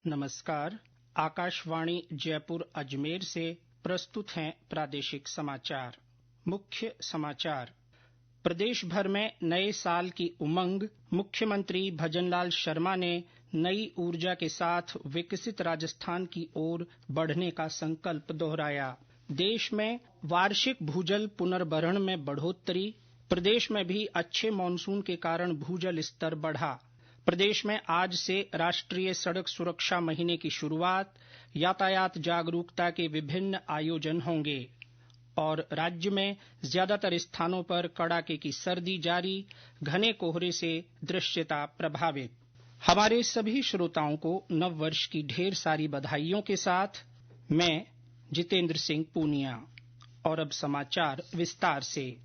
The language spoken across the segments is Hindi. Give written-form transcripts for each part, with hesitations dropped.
नमस्कार। आकाशवाणी जयपुर अजमेर से प्रस्तुत हैं प्रादेशिक समाचार। मुख्य समाचार। प्रदेश भर में नए साल की उमंग। मुख्यमंत्री भजनलाल शर्मा ने नई ऊर्जा के साथ विकसित राजस्थान की ओर बढ़ने का संकल्प दोहराया। देश में वार्षिक भूजल पुनर्भरण में बढ़ोतरी। प्रदेश में भी अच्छे मानसून के कारण भूजल स्तर बढ़ा। प्रदेश में आज से राष्ट्रीय सड़क सुरक्षा महीने की शुरुआत। यातायात जागरूकता के विभिन्न आयोजन होंगे। और राज्य में ज्यादातर स्थानों पर कड़ाके की सर्दी जारी। घने कोहरे से दृश्यता प्रभावित। हमारे सभी श्रोताओं को नववर्ष की ढेर सारी बधाइयों के साथ मैं जितेंद्र सिंह पूनिया। और अब समाचार विस्तार से।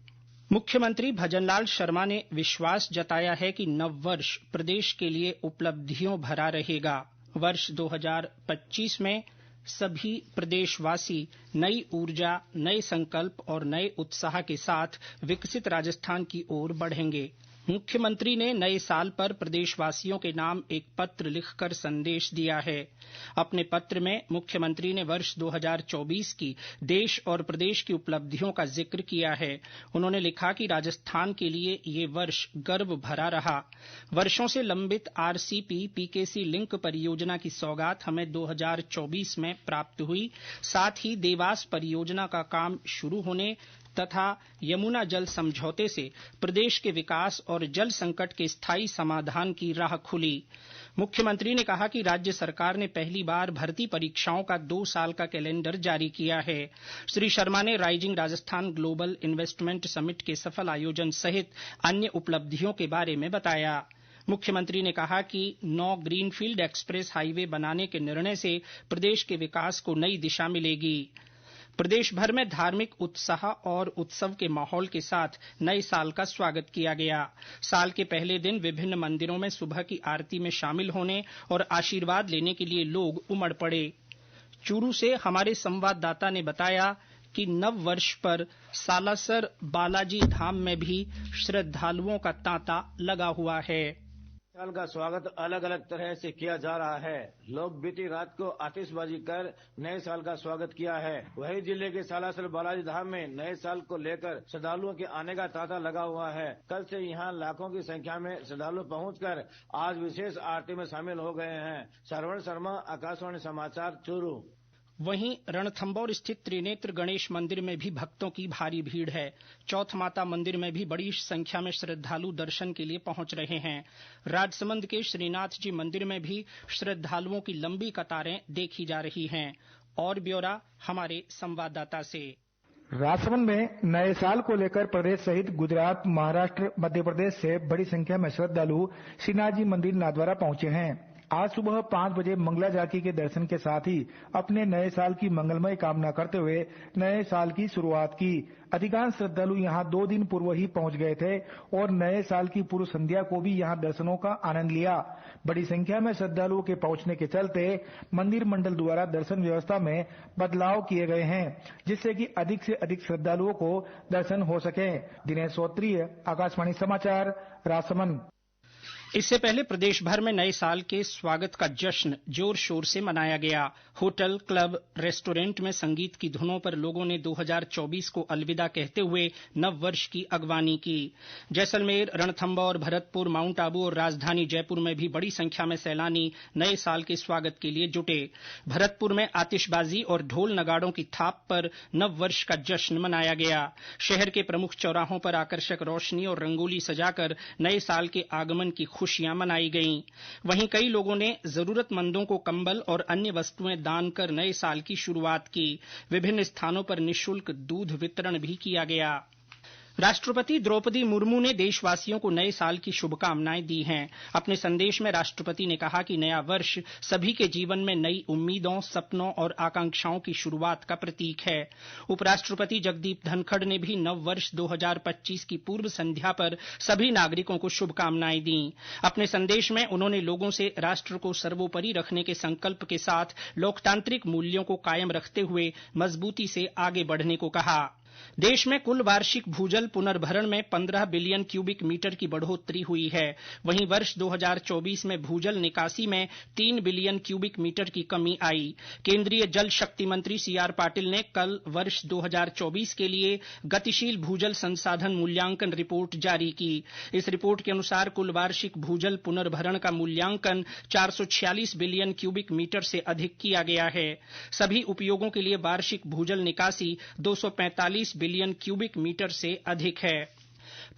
मुख्यमंत्री भजनलाल शर्मा ने विश्वास जताया है कि नववर्ष प्रदेश के लिए उपलब्धियों भरा रहेगा। वर्ष 2025 में सभी प्रदेशवासी नई ऊर्जा, नए संकल्प और नए उत्साह के साथ विकसित राजस्थान की ओर बढ़ेंगे। मुख्यमंत्री ने नए साल पर प्रदेशवासियों के नाम एक पत्र लिखकर संदेश दिया है। अपने पत्र में मुख्यमंत्री ने वर्ष 2024 की देश और प्रदेश की उपलब्धियों का जिक्र किया है। उन्होंने लिखा कि राजस्थान के लिए ये वर्ष गर्व भरा रहा। वर्षों से लंबित आरसीपी पीकेसी लिंक परियोजना की सौगात हमें 2024 में प्राप्त हुई। साथ ही देवास परियोजना का काम शुरू होने तथा यमुना जल समझौते से प्रदेश के विकास और जल संकट के स्थायी समाधान की राह खुली। मुख्यमंत्री ने कहा कि राज्य सरकार ने पहली बार भर्ती परीक्षाओं का 2 साल का कैलेंडर जारी किया है। श्री शर्मा ने rising Rajasthan global investment summit के सफल आयोजन सहित अन्य उपलब्धियों के बारे में बताया। मुख्यमंत्री ने कहा कि 9 ग्रीनफील्ड एक्सप्रेस हाईवे बनाने के निर्णय से प्रदेश के विकास को नई दिशा मिलेगी। प्रदेश भर में धार्मिक उत्साह और उत्सव के माहौल के साथ नए साल का स्वागत किया गया। साल के पहले दिन विभिन्न मंदिरों में सुबह की आरती में शामिल होने और आशीर्वाद लेने के लिए लोग उमड़ पड़े। चूरू से हमारे संवाददाता ने बताया कि नव वर्ष पर सालासर बालाजी धाम में भी श्रद्धालुओं का तांता लगा हुआ है। साल का स्वागत अलग अलग तरह से किया जा रहा है। लोग बीती रात को आतिशबाजी कर नए साल का स्वागत किया है। वहीं जिले के सालासर बालाजी धाम में नए साल को लेकर श्रद्धालुओं के आने का तांता लगा हुआ है। कल से यहां लाखों की संख्या में श्रद्धालु पहुंचकर आज विशेष आरती में शामिल हो गए हैं। श्रवण शर्मा, आकाशवाणी समाचार, चूरू। वहीं रणथंभौर स्थित त्रिनेत्र गणेश मंदिर में भी भक्तों की भारी भीड़ है। चौथ माता मंदिर में भी बड़ी संख्या में श्रद्धालु दर्शन के लिए पहुंच रहे हैं। राजसमंद के श्रीनाथ जी मंदिर में भी श्रद्धालुओं की लंबी कतारें देखी जा रही हैं। और ब्यौरा हमारे संवाददाता से। राजसमंद में नए साल को लेकर प्रदेश सहित गुजरात, महाराष्ट्र, मध्य प्रदेश से बड़ी संख्या में श्रद्धालु श्रीनाथ जी मंदिर नाथद्वारा पहुंचे हैं। आज सुबह 5 बजे मंगला झांकी के दर्शन के साथ ही अपने नए साल की मंगलमय कामना करते हुए नए साल की शुरुआत की। अधिकांश श्रद्धालु यहां 2 दिन पूर्व ही पहुंच गए थे और नए साल की पूर्व संध्या को भी यहां दर्शनों का आनंद लिया। बड़ी संख्या में श्रद्धालुओं के पहुंचने के चलते मंदिर मंडल द्वारा दर्शन व्यवस्था में बदलाव किए गए हैं, जिससे कि अधिक से अधिक श्रद्धालुओं को दर्शन हो सके। दिनेश श्रोत्रिय, आकाशवाणी समाचार, राजसमंद। इससे पहले प्रदेश भर में नए साल के स्वागत का जश्न जोर शोर से मनाया गया। होटल, क्लब, रेस्टोरेंट में संगीत की धुनों पर लोगों ने 2024 को अलविदा कहते हुए नव वर्ष की अगवानी की। जैसलमेर, रणथंभौर, भरतपुर, माउंट आबू और राजधानी जयपुर में भी बड़ी संख्या में सैलानी नए साल के स्वागत के लिए जुटे। भरतपुर में आतिशबाजी और ढोल नगाड़ों की थाप पर नव वर्ष का जश्न मनाया गया। शहर के प्रमुख चौराहों पर आकर्षक रोशनी और रंगोली सजाकर नए साल के आगमन की खुशियां मनाई गईं। वहीं कई लोगों ने जरूरतमंदों को कंबल और अन्य वस्तुएं दान कर नए साल की शुरुआत की। विभिन्न स्थानों पर निःशुल्क दूध वितरण भी किया गया। राष्ट्रपति द्रौपदी मुर्मू ने देशवासियों को नए साल की शुभकामनाएं दी हैं। अपने संदेश में राष्ट्रपति ने कहा कि नया वर्ष सभी के जीवन में नई उम्मीदों, सपनों और आकांक्षाओं की शुरुआत का प्रतीक है। उपराष्ट्रपति जगदीप धनखड़ ने भी नव वर्ष 2025 की पूर्व संध्या पर सभी नागरिकों को शुभकामनाएं दी। अपने संदेश में उन्होंने लोगों से राष्ट्र को सर्वोपरि रखने के संकल्प के साथ लोकतांत्रिक मूल्यों को कायम रखते हुए मजबूती से आगे बढ़ने को कहा। देश में कुल वार्षिक भूजल पुनर्भरण में 15 बिलियन क्यूबिक मीटर की बढ़ोतरी हुई है। वहीं वर्ष 2024 में भूजल निकासी में 3 बिलियन क्यूबिक मीटर की कमी आई। केंद्रीय जल शक्ति मंत्री सीआर पाटिल ने कल वर्ष 2024 के लिए गतिशील भूजल संसाधन मूल्यांकन रिपोर्ट जारी की। इस रिपोर्ट के अनुसार कुल वार्षिक भूजल पुनर्भरण का मूल्यांकन 446 बिलियन क्यूबिक मीटर से अधिक किया गया है। सभी उपयोगों के लिए वार्षिक भूजल निकासी 245 बिलियन क्यूबिक मीटर से अधिक है।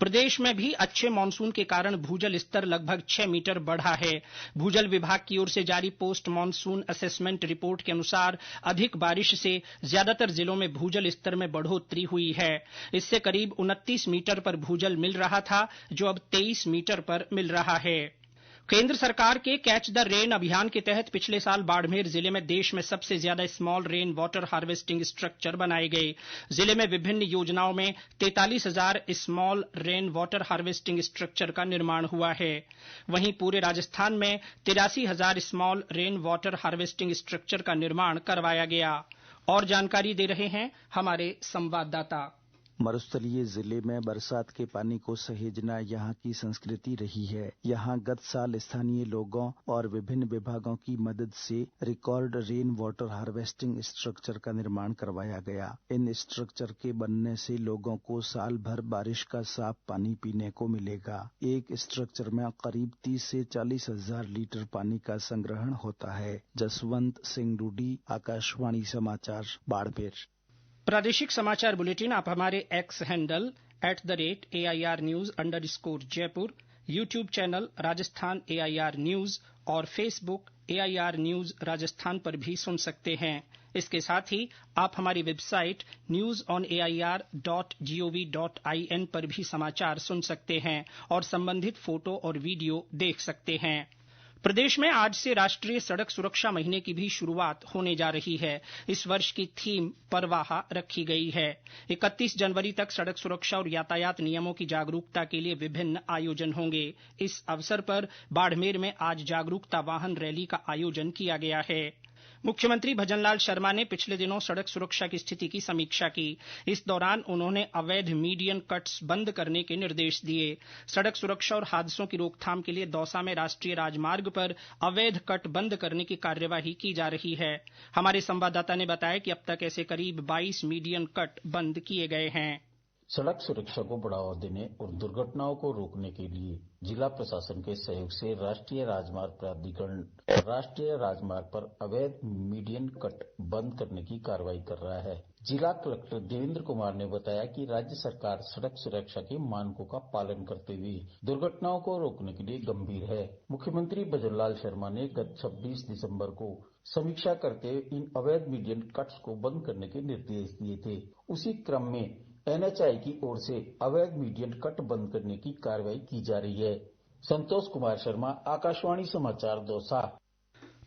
प्रदेश में भी अच्छे मानसून के कारण भूजल स्तर लगभग 6 मीटर बढ़ा है। भूजल विभाग की ओर से जारी पोस्ट मानसून असेसमेंट रिपोर्ट के अनुसार अधिक बारिश से ज्यादातर जिलों में भूजल स्तर में बढ़ोतरी हुई है। इससे करीब 29 मीटर पर भूजल मिल रहा था, जो अब 23 मीटर पर मिल रहा है। केंद्र सरकार के कैच द रेन अभियान के तहत पिछले साल बाड़मेर जिले में देश में सबसे ज्यादा small rain water harvesting structure बनाए गए। जिले में विभिन्न योजनाओं में 43,000 small rain water harvesting structure का निर्माण हुआ है। वहीं पूरे राजस्थान में 83,000 small rain water harvesting structure का निर्माण करवाया गया। और जानकारी दे रहे हैं हमारे संवाददाता। मरुस्थलीय जिले में बरसात के पानी को सहेजना यहाँ की संस्कृति रही है। यहाँ गत साल स्थानीय लोगों और विभिन्न विभागों की मदद से record rain water harvesting structure का निर्माण करवाया गया। इन स्ट्रक्चर के बनने से लोगों को साल भर बारिश का साफ पानी पीने को मिलेगा। एक स्ट्रक्चर में करीब 30 से 40 हजार लीटर पानी का संग्रहण होता है। जसवंत सिंह रूडी, आकाशवाणी समाचार, बाड़मेर। प्रादेशिक समाचार बुलेटिन आप हमारे x handle @AIR News_ Jaipur, YouTube channel Rajasthan AIR news और फेसबुक AIR न्यूज राजस्थान पर भी सुन सकते हैं। इसके साथ ही आप हमारी वेबसाइट newsonair.gov.in पर भी समाचार सुन सकते हैं और संबंधित फोटो और वीडियो देख सकते हैं। प्रदेश में आज से राष्ट्रीय सड़क सुरक्षा महीने की भी शुरुआत होने जा रही है। इस वर्ष की थीम परवाह रखी गई है। 31 जनवरी तक सड़क सुरक्षा और यातायात नियमों की जागरूकता के लिए विभिन्न आयोजन होंगे। इस अवसर पर बाड़मेर में आज जागरूकता वाहन रैली का आयोजन किया गया है। मुख्यमंत्री भजनलाल शर्मा ने पिछले दिनों सड़क सुरक्षा की स्थिति की समीक्षा की। इस दौरान उन्होंने अवैध मीडियन कट्स बंद करने के निर्देश दिए। सड़क सुरक्षा और हादसों की रोकथाम के लिए दौसा में राष्ट्रीय राजमार्ग पर अवैध कट बंद करने की कार्यवाही की जा रही है। हमारे संवाददाता ने बताया कि अब तक ऐसे करीब 22 मीडियन कट बंद किए गए हैं। सड़क सुरक्षा को बढ़ावा देने और दुर्घटनाओं को रोकने के लिए जिला प्रशासन के सहयोग से राष्ट्रीय राजमार्ग प्राधिकरण राष्ट्रीय राजमार्ग पर अवैध मीडियन कट बंद करने की कार्रवाई कर रहा है। जिला कलेक्टर देवेंद्र कुमार ने बताया कि राज्य सरकार सड़क सुरक्षा के मानकों का पालन करते हुए दुर्घटनाओं को रोकने के लिए गंभीर है। मुख्यमंत्री भजनलाल शर्मा ने गत 26 दिसंबर को समीक्षा करते हुए इन अवैध मीडियन कट्स को बंद करने के निर्देश दिए थे। उसी क्रम में NHI की ओर से अवैध मीडियन कट बंद करने की कार्रवाई की जा रही है। संतोष कुमार शर्मा, आकाशवाणी समाचार, दौसा।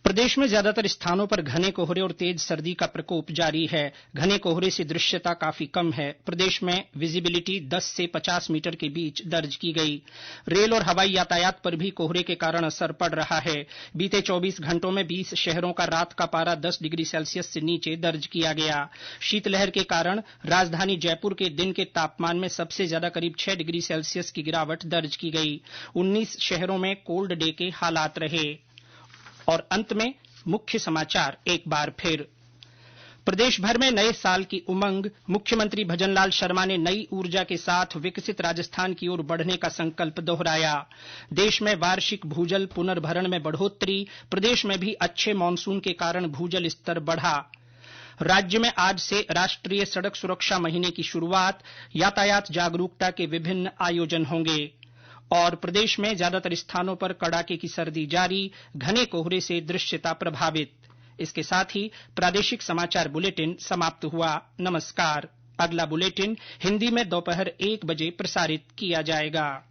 प्रदेश में ज्यादातर स्थानों पर घने कोहरे और तेज सर्दी का प्रकोप जारी है। घने कोहरे से दृश्यता काफी कम है। प्रदेश में विजिबिलिटी 10 से 50 मीटर के बीच दर्ज की गई। रेल और हवाई यातायात पर भी कोहरे के कारण असर पड़ रहा है। बीते 24 घंटों में 20 शहरों का रात का पारा 10 डिग्री सेल्सियस से नीचे दर्ज किया गया। शीतलहर के कारण राजधानी जयपुर के दिन के तापमान में सबसे ज्यादा करीब 6 डिग्री सेल्सियस की गिरावट दर्ज की गई। 19 शहरों में कोल्ड डे के हालात रहे। और अंत में मुख्य समाचार एक बार फिर। प्रदेश भर में नए साल की उमंग। मुख्यमंत्री भजनलाल शर्मा ने नई ऊर्जा के साथ विकसित राजस्थान की ओर बढ़ने का संकल्प दोहराया। देश में वार्षिक भूजल पुनर्भरण में बढ़ोतरी। प्रदेश में भी अच्छे मानसून के कारण भूजल स्तर बढ़ा। राज्य में आज से राष्ट्रीय सड़क सुरक्षा महीने की शुरुआत। यातायात जागरूकता के विभिन्न आयोजन होंगे। और प्रदेश में ज्यादातर स्थानों पर कड़ाके की सर्दी जारी। घने कोहरे से दृश्यता प्रभावित। इसके साथ ही प्रादेशिक समाचार बुलेटिन समाप्त हुआ। नमस्कार। अगला बुलेटिन हिंदी में दोपहर 1 बजे प्रसारित किया जाएगा।